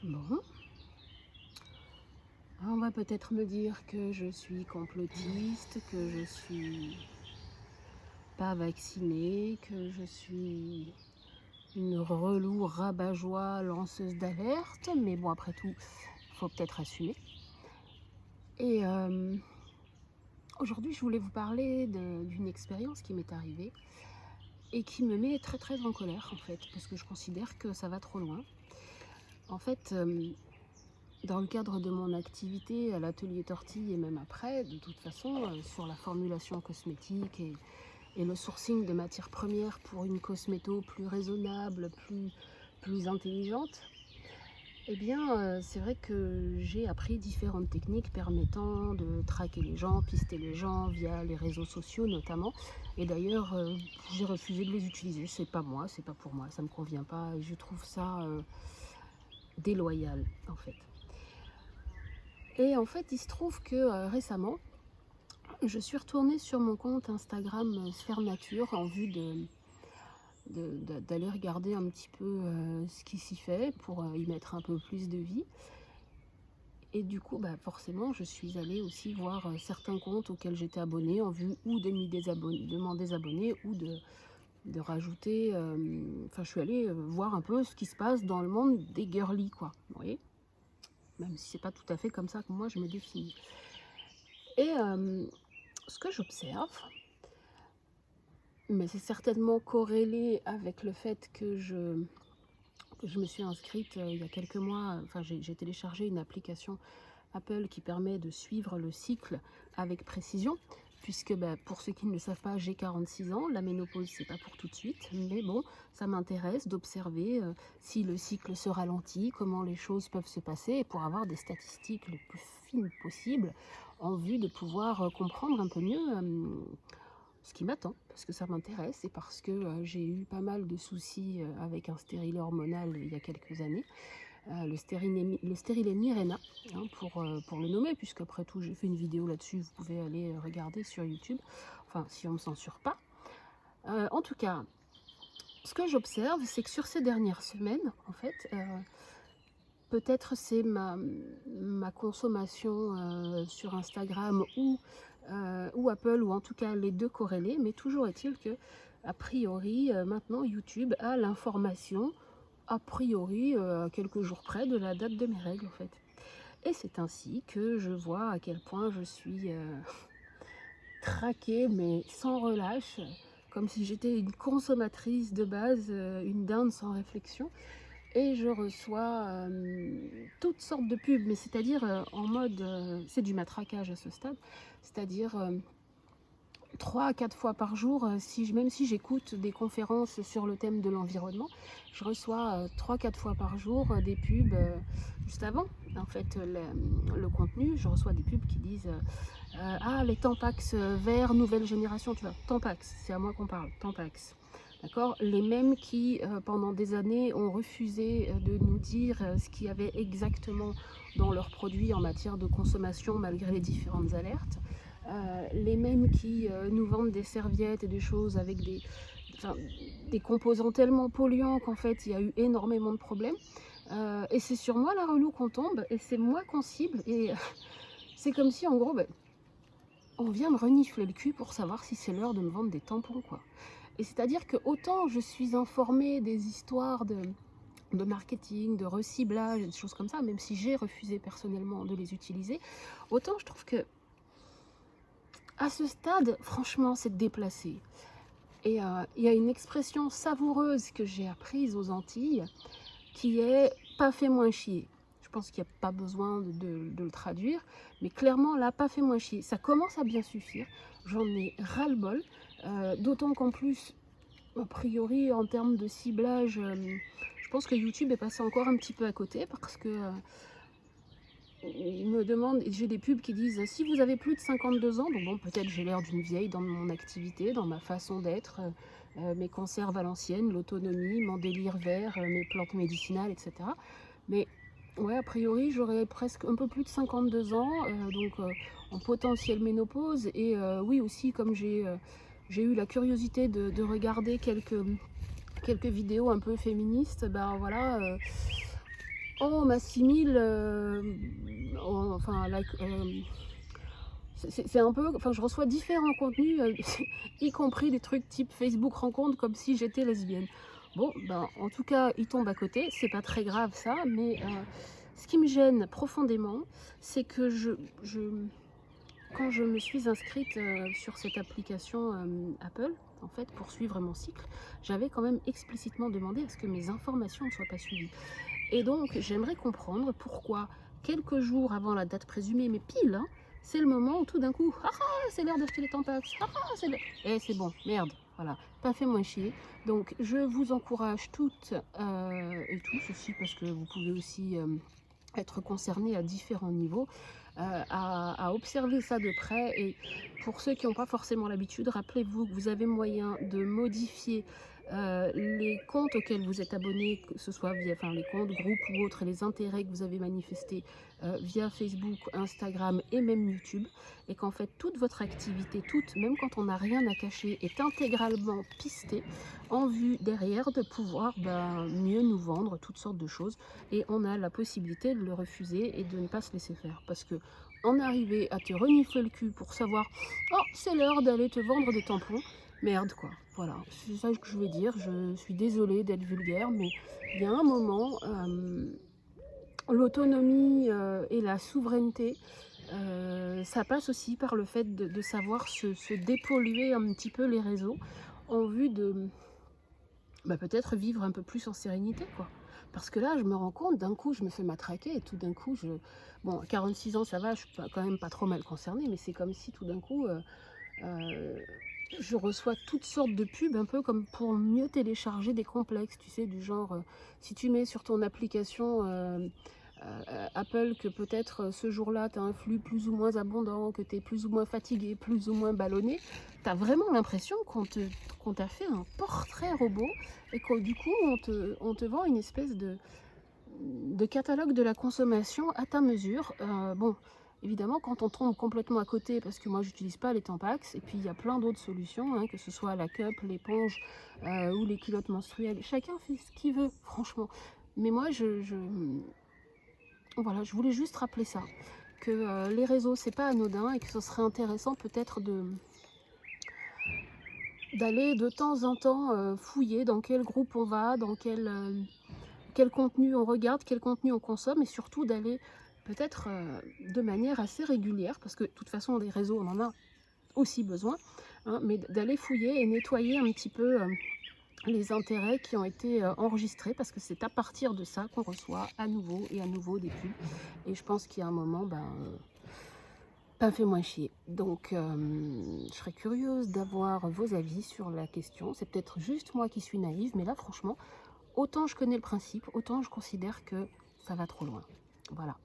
Bon, on va peut-être me dire que je suis complotiste, que je suis pas vaccinée, que je suis une relou rabat-joie lanceuse d'alerte, mais bon, après tout, il faut peut-être assumer. Et aujourd'hui, je voulais vous parler d'une expérience qui m'est arrivée et qui me met très très en colère en fait, parce que je considère que ça va trop loin. En fait, dans le cadre de mon activité à l'atelier Tortille et même après, de toute façon, sur la formulation cosmétique et le sourcing de matières premières pour une cosméto plus raisonnable, plus intelligente, eh bien, c'est vrai que j'ai appris différentes techniques permettant de traquer les gens, pister les gens via les réseaux sociaux notamment. Et d'ailleurs, j'ai refusé de les utiliser. C'est pas moi, c'est pas pour moi, ça me convient pas et je trouve ça déloyal en fait. Et en fait, il se trouve que récemment, je suis retournée sur mon compte Instagram Sphère Nature en vue d'aller regarder un petit peu ce qui s'y fait pour y mettre un peu plus de vie. Et du coup, bah, forcément, je suis allée aussi voir certains comptes auxquels j'étais abonnée en vue ou de m'en désabonner ou de rajouter. Enfin, je suis allée voir un peu ce qui se passe dans le monde des girly, quoi. Vous voyez, même si c'est pas tout à fait comme ça que moi je me définis. Et ce que j'observe, mais c'est certainement corrélé avec le fait que je me suis inscrite il y a quelques mois, enfin j'ai téléchargé une application Apple qui permet de suivre le cycle avec précision, puisque bah, pour ceux qui ne le savent pas, j'ai 46 ans, la ménopause c'est pas pour tout de suite, mais bon, ça m'intéresse d'observer si le cycle se ralentit, comment les choses peuvent se passer, et pour avoir des statistiques les plus fines possibles, en vue de pouvoir comprendre un peu mieux ce qui m'attend, parce que ça m'intéresse et parce que j'ai eu pas mal de soucis avec un stérilet hormonal il y a quelques années, le stérilet Mirena, hein, pour le nommer, puisque après tout j'ai fait une vidéo là-dessus, vous pouvez aller regarder sur YouTube, enfin si on ne me censure pas. En tout cas, ce que j'observe, c'est que sur ces dernières semaines, en fait, peut-être c'est ma consommation sur Instagram ou Apple, ou en tout cas les deux corrélés, mais toujours est-il que, a priori, maintenant YouTube a l'information, a priori, quelques jours près de la date de mes règles en fait. Et c'est ainsi que je vois à quel point je suis traquée, mais sans relâche, comme si j'étais une consommatrice de base, une dinde sans réflexion. Et je reçois toutes sortes de pubs, mais c'est-à-dire en mode, c'est du matraquage à ce stade, c'est-à-dire 3 à 4 fois par jour, même si j'écoute des conférences sur le thème de l'environnement, je reçois 3-4 fois par jour des pubs, juste avant, en fait, le contenu, je reçois des pubs qui disent ah, les Tampax verts, nouvelle génération, tu vois, Tampax, c'est à moi qu'on parle, Tampax. D'accord, les mêmes qui, pendant des années, ont refusé de nous dire ce qu'il y avait exactement dans leurs produits en matière de consommation, malgré les différentes alertes. Les mêmes qui nous vendent des serviettes et des choses avec des composants tellement polluants qu'en fait, il y a eu énormément de problèmes. Et c'est sur moi la relou qu'on tombe, et c'est moi qu'on cible, et c'est comme si, en gros, ben, on vient me renifler le cul pour savoir si c'est l'heure de me vendre des tampons, quoi. Et c'est-à-dire que autant je suis informée des histoires de marketing, de reciblage, des choses comme ça, même si j'ai refusé personnellement de les utiliser, autant je trouve que à ce stade, franchement, c'est déplacé. Et il y a une expression savoureuse que j'ai apprise aux Antilles qui est « pas fait moins chier ». Je pense qu'il n'y a pas besoin de le traduire, mais clairement, là, pas fait moins chier. Ça commence à bien suffire, j'en ai ras-le-bol, d'autant qu'en plus, a priori, en termes de ciblage, je pense que YouTube est passé encore un petit peu à côté, parce que ils me demandent, j'ai des pubs qui disent si vous avez plus de 52 ans, donc bon, peut-être j'ai l'air d'une vieille dans mon activité, dans ma façon d'être, mes conserves à l'ancienne, l'autonomie, mon délire vert, mes plantes médicinales, etc. Mais ouais, a priori, j'aurais presque un peu plus de 52 ans, donc en potentielle ménopause. Et oui, aussi, comme j'ai eu la curiosité de regarder quelques vidéos un peu féministes, ben voilà. on m'assimile, enfin, c'est un peu, enfin, je reçois différents contenus, y compris des trucs type Facebook rencontre, comme si j'étais lesbienne. Bon, ben, en tout cas, ils tombent à côté, c'est pas très grave ça, mais ce qui me gêne profondément, c'est que quand je me suis inscrite sur cette application Apple, en fait, pour suivre mon cycle, j'avais quand même explicitement demandé à ce que mes informations ne soient pas suivies. Et donc, j'aimerais comprendre pourquoi, quelques jours avant la date présumée, mais pile, hein, c'est le moment où tout d'un coup, ah ah, c'est l'heure d'acheter les Tampax, ah ah, c'est Eh, c'est bon, merde, voilà, pas fait moins chier. Donc, je vous encourage toutes et tous aussi, parce que vous pouvez aussi être concernés à différents niveaux, à observer ça de près. Et pour ceux qui n'ont pas forcément l'habitude, rappelez-vous que vous avez moyen de modifier les comptes auxquels vous êtes abonné, que ce soit via, enfin, les comptes, groupes ou autres, et les intérêts que vous avez manifestés via Facebook, Instagram et même YouTube, et qu'en fait toute votre activité, toute, même quand on n'a rien à cacher, est intégralement pistée en vue derrière de pouvoir mieux nous vendre toutes sortes de choses, et on a la possibilité de le refuser et de ne pas se laisser faire, parce que en arriver à te renifler le cul pour savoir oh c'est l'heure d'aller te vendre des tampons, merde quoi, voilà, c'est ça que je veux dire. Je suis désolée d'être vulgaire, mais il y a un moment, l'autonomie et la souveraineté, ça passe aussi par le fait de savoir se dépolluer un petit peu les réseaux en vue de peut-être vivre un peu plus en sérénité, quoi. Parce que là, je me rends compte, d'un coup, je me fais matraquer et tout d'un coup, bon, 46 ans, ça va, je suis quand même pas trop mal concernée, mais c'est comme si tout d'un coup, euh, je reçois toutes sortes de pubs, un peu comme pour mieux télécharger des complexes, tu sais, du genre, si tu mets sur ton application Apple que peut-être ce jour-là, tu as un flux plus ou moins abondant, que tu es plus ou moins fatigué, plus ou moins ballonné, tu as vraiment l'impression qu'on t'a fait un portrait robot et que du coup, on te vend une espèce de catalogue de la consommation à ta mesure. Bon, évidemment, quand on tombe complètement à côté, parce que moi, j'utilise pas les Tampax, et puis il y a plein d'autres solutions, hein, que ce soit la cup, l'éponge ou les culottes menstruelles. Chacun fait ce qu'il veut, franchement. Mais moi, voilà, je voulais juste rappeler ça, que les réseaux, c'est pas anodin et que ce serait intéressant peut-être d'aller de temps en temps fouiller dans quel groupe on va, dans quel contenu on regarde, quel contenu on consomme, et surtout d'aller peut-être de manière assez régulière, parce que de toute façon les réseaux on en a aussi besoin, hein, mais d'aller fouiller et nettoyer un petit peu les intérêts qui ont été enregistrés, parce que c'est à partir de ça qu'on reçoit à nouveau et à nouveau des pubs, et je pense qu'il y a un moment, fait moins chier. Donc je serais curieuse d'avoir vos avis sur la question. C'est peut-être juste moi qui suis naïve, mais là franchement, autant je connais le principe, autant je considère que ça va trop loin. Voilà.